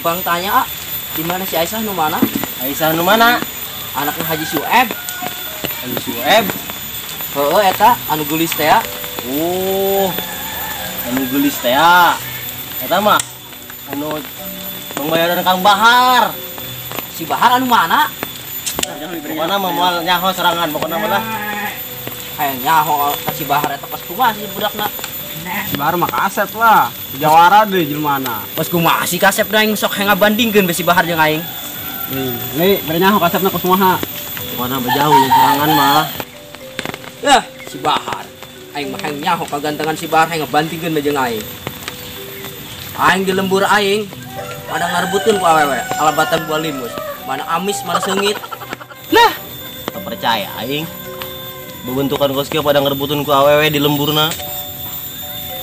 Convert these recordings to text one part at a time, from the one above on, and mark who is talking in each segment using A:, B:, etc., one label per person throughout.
A: Bang tanya, di mana si Aisyah nu mana?
B: Aisyah nu mana?
A: Anaknya Haji Sueb.
B: Haji Sueb.
A: Heueuh eta anu geulis teh.
B: Oh. Anu geulis teh. Eta mah anu pembayaran Kang Bahar.
A: Si Bahar anu mana?
B: Pokona mah moal nyaho serangan pokona mah lah.
A: Hayang nyaho ka si Bahar eta pas kumaha si budakna.
C: Si Bahar mah kasep lah. Jawara deh jelmana.
A: Pas kumaha si kasep aing sok ngabandingkeun si Bahar jeung aing.
C: Nih, bere nyaho kasepna ku kumaha.
B: Pokona bejauh jeung serangan mah.
A: Yah, si Bahar. Aing mah hayang nyaho kagantengan si Bahar hayang ngabandingkeun jeung aing. Aing di lembur aing pada ngarebutkeun ku awewe, alabatan buah limus. Mana amis, mana seungit. Nah,
B: Tak percaya aing. Bebentukan kos kieu pada ngarebutkeun ku awewe di lemburna.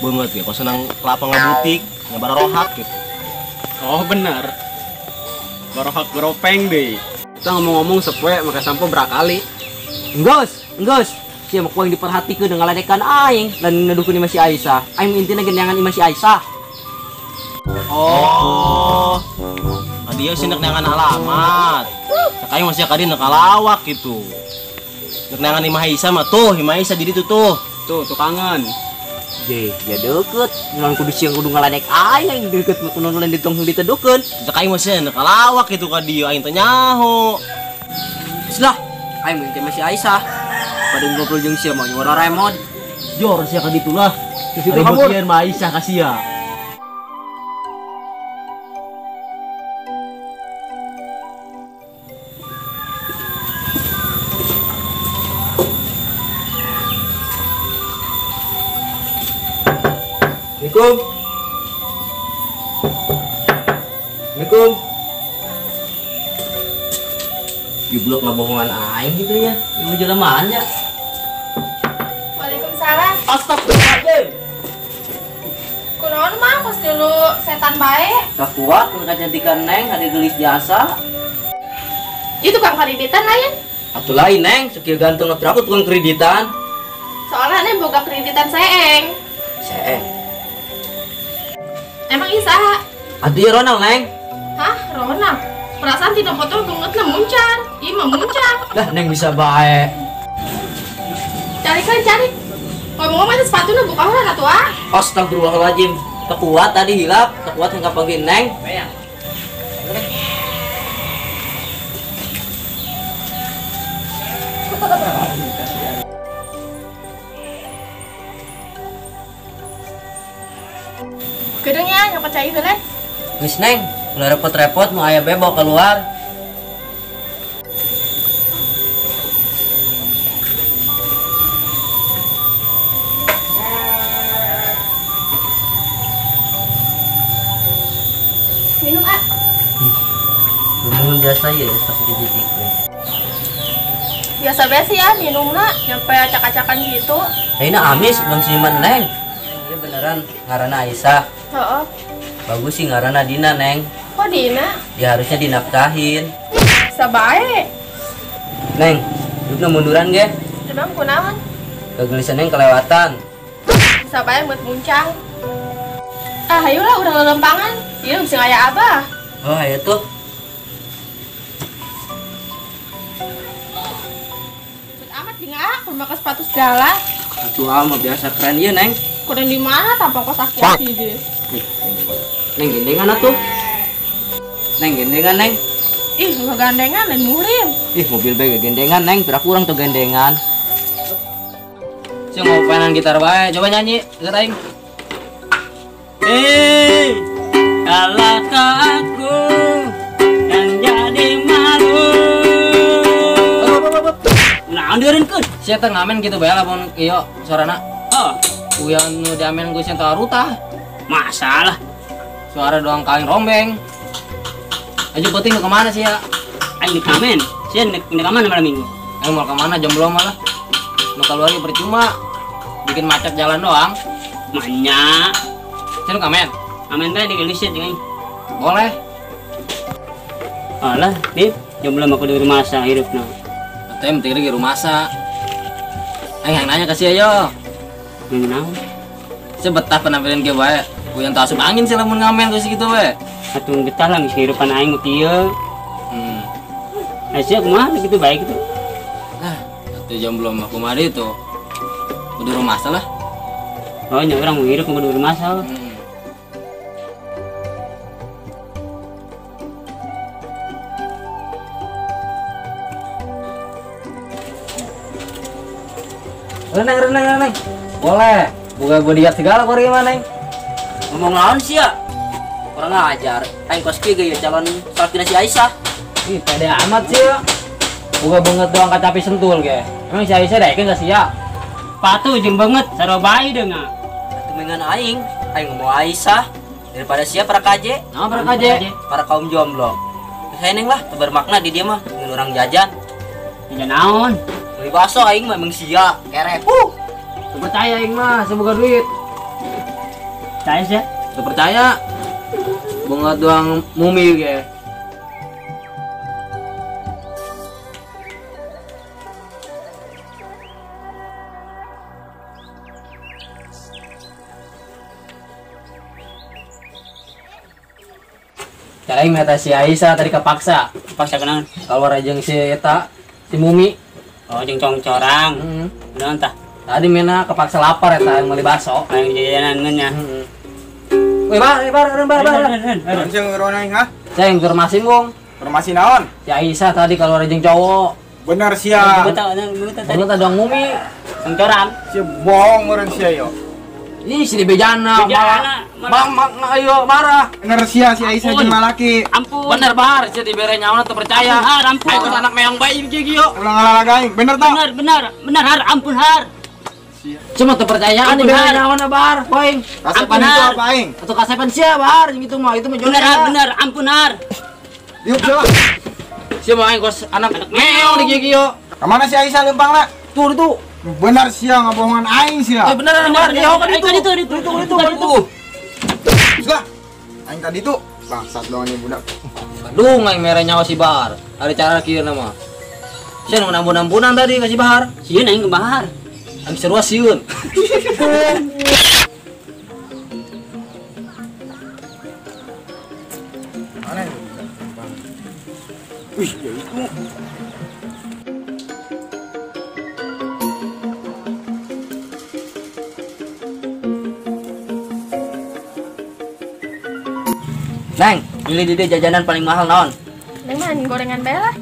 B: Banget ya, kok senang kelapa ngabutik, ngabarohak gitu.
C: Oh bener. Barohak geropeng deh. Kita ngomong-ngomong sepwe maka sampo berakali.
A: Enggeus. Sia mah kuing diperhatikeun dengan ngaledekan aing dan ngadukeun imah si Aisyah. Aing intina genyangan imah si Aisyah.
B: Oh. Dia sih neangan alamat. Sakai masih kadi nekalawak gitu. Neangan Imah Aisyah mah tuh, Imah Aisyah jadi tuh.
C: Tuh kangen.
A: Ya deket, ngan kudu siang kudu ngaladek aing deket kudu lain ditong ditedukeun.
B: Sakai masih nekalawak gitu ka dia aing teh nyaho.
A: Lah, aing mah masih Aisyah. Pada ngobrol jeung sia mah nyuara remote.
B: Jor sia ka ditu lah.
C: Di situ kabur
B: Imah Aisyah ka sia.
A: Assalamualaikum. Jublok ngebohongan aing gitu ya. Ibu jelamaan ya.
D: Waalaikumsalam.
A: Astagfirullahaladzim.
D: Kunaon mah kos dulu setan bae.
A: Tak kuat mun kacantikan Neng hari gelis jasa.
D: Itu tukang kreditan lain.
A: Atuh lain Neng, sakieu gantung aku tukang kreditan.
D: Soalnya nih boga kreditan seeng.
A: Seeng.
D: Emang isa?
A: Atuh ya Ronald Neng.
D: Hah, Ronald? Perasaan tidak foto bangetnya muncar. Iya mah muncar.
A: Dah Neng bisa bae.
D: Cari. Ngomong-ngomong itu sepatunya buka orang atuh ah.
A: Astagfirullahaladzim. Tak kuat tadi hilap, tak kuat hingga panggil Neng.
D: Gedengnya nggak percaya itu nih.
A: Wis Neng, ulah repot-repot mau ayah bawa keluar.
D: Minum ah.
A: Minum biasa ya, pasti dijijik.
D: Biasa-biasa ya minumnya nyampe acak-acakan gitu.
A: Ini amis bang Siman Neng. Ini beneran ngarana Aisyah.
D: Oh.
A: Bagus sih ngarana Dina Neng.
D: Kok Dina?
A: Ya harusnya dinafkahin.
D: Sabae.
A: Neng, duduknya munduran ge.
D: Emang kunaon?
A: Kegelisan Neng kelewatan.
D: Sabae buat muncang. Ah, ayolah udah lelempangan. Iya bisa kayak abah.
A: Oh ayo tuh.
D: Amat tinggal rumah ke sepatu segala.
A: Atuh mah biasa keren ya Neng.
D: Keren di mana tanpa kos aki-aki deh.
A: Neng gendengan atuh. Neng gendengan Neng.
D: Ih, nggak gandengan dan muhrim.
A: Ih mobil bae gendengan Neng, pira kurang tuh gendengan. Sing mau painan gitar bae, coba nyanyi, lihat aing. Kalahkah aku yang jadi malu. Nah, dieureunkeun. Sia teh ngamen kitu bae lamun ieu sorana. Uyan nu diamen ku sia teh arutah.
E: Masalah.
A: Suara doang kaleng rombeng. Ayo penting lu kemana sih ya?
E: Aing di kamen. Sih nek mana malam minggu.
A: Ayo mau kemana jomblo malah? Lu keluar percuma. Bikin macet jalan doang.
E: Manya.
A: Sini kamen.
E: Amen teh di Indonesia dengan.
A: Boleh.
E: Alah, Dit, jomblo mah kudu rumah sa hirupna.
A: Katanya penting lagi rumah sa. Ayo yang nanya kasih ayo.
E: Yang naon?
A: Sebetah penampilan gue bae. Gue yang tak asup angin sih lamun ngamen terus gitu we.
E: Atuh getah lah geus hirupan aing mah kieu. Sia kumaha gitu baik gitu.
A: Nah, satu jomblo mah kumaha itu. Kudu rumah sa lah.
E: Oh, nya urang mau hirup kudu rumah sa.
A: Reneng. Boleh. Buka gue diat segala kok gimana, Neng? Ngomong naon sih ya? Kurang ajar. Aing kos kieu ya calon salkina si Aisyah. Ih, pede amat sih ya. Buka banget doang kacapi sentul ge. Emang si Aisyah daekeun ka sia?
E: Patu jeung banget sarua bae deung.
A: Atuh mengan aing ngomong Aisyah daripada sia para kaje. Nah, para kaje, para kaum jomblo. Saya neng lah, bermakna di dia mah ngeun urang jajan.
E: Jajan naon?
A: Beli bakso aing mah emang sia, kerep. Tuh percaya aing mah, semoga duit.
E: Saya sih.
A: Tuh percaya. Bunga doang mumi ge. Cara aing meta si Aisyah tadi kepaksa.
E: Paksa kenal.
A: Keluar aja si eta, si mumi.
E: Oh, jeung congcorang. Naon tah?
A: Tadi mena kepaksa lapar eta yang beli bakso.
E: Aing jajanan ngeun nya.
A: Woi, bar.
C: Langsung ngeron aing ha?
A: Saya yang ke rumah singgung.
C: Informasi naon?
A: Si Aisyah tadi keluar aja cowok.
C: Bener sia.
E: Betul tadi.
A: Bunga doang mumi.
E: Congcorang.
C: Si bohong meureun sia yo.
A: Ih, si di bejana.
E: Bejana,
A: Bang, ayo marah.
C: Bener sia si Aisyah jeung malaki.
E: Ampun.
A: Bener bar, si di bere nyawana tuh percaya.
E: Ampun.
A: Ayo anak meong bayi gigi yo.
C: Ulang ngalaga aing. Bener tah?
E: Benar har, ampun har.
A: Cuma tuh percayaan di bere nyawana bar, poing.
C: Kasepan itu apa aing?
A: Atau kasepan sia bar, gitu mah itu mah
E: Benar, ampun har.
C: Yuk coba.
A: Si mah aing kos anak meong di gigi yo.
C: Kemana si Aisyah lempangna?
A: Tuh itu.
C: Bener sia ngabohongan aing sia.
A: Beneran bar, dia kan itu. Itu.
C: Sudah. Aing tadi tuh bangsat doang nih budak.
A: Aduh, aing mere nyawa si bar. Ada cara kieu nama. Sieun menambun-ambunan tadi kasih bahar.
E: Sieun aing ke bahar.
A: Aing seru sieun.
C: Mana ini? Wih, ya itu.
A: Neng, pilih di jajanan paling mahal naon?
D: Neng mah gorengan bae lah.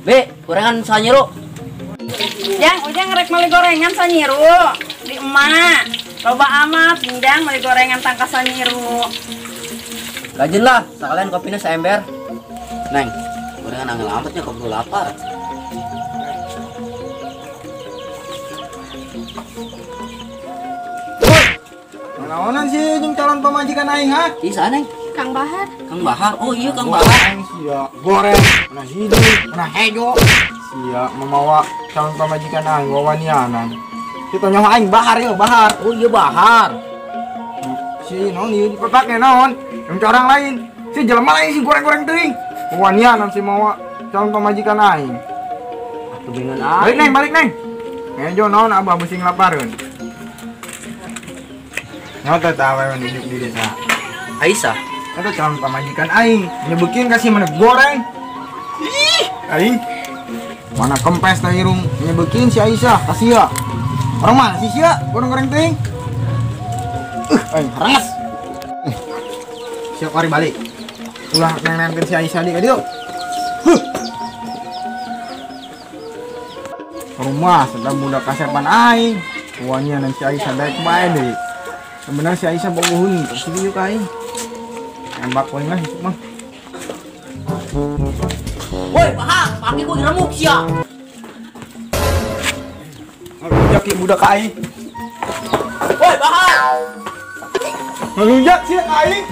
A: Be, gorengan sanyiru.
F: Ujang rek meli gorengan sanyiru di emak. Loba amat, Ujang meli gorengan tangkas sanyiru.
A: Gajen lah, sekalian kopinya seember. Neng, gorengan angel amatnya kok belum lapar.
C: Naonan sih jeung calon pamajikan aing ha?
A: Isa Neng,
D: Kang Bahar.
A: Kang Bahar. Oh iya Kang Bahar.
C: Aing sia goreng, mana hidup, mana hejo. Sia memawa calon pamajikan aing wawanianan. Kita nyawa aing Bahar yo, Bahar.
A: Oh iya Bahar.
C: Si naon ieu dipepake naon? Yang orang lain. Si jelema lain si goreng-goreng teuing. Wawanianan si mawa calon pamajikan aing.
A: Kebengan
C: Balik neng. Hejo naon abah busing lapareun. Nyata tawe hidup di desa.
A: Aisyah.
C: Eta calon pamajikan aing, nyebukin kasih mana goreng. Ih, aing. Mana kempes teh irung nyebukin si Aisyah, kasih ya. Orang mana sih sia? Goreng-goreng teuing. Aing haras. Siap mari balik. Ulah neng-nengkeun si Aisyah di dieu. Rumah sedang budak kasepan aing. Wanya nan si Aisyah daek bae deui. Sebenarnya si Aisyah bohong huni, terus video kain. Embak poin lah itu mah.
A: Woi, Bahar, pakai gua remuk sia.
C: Jaki budak kain.
A: Woi, Bahar.
C: Melunjak sih aing.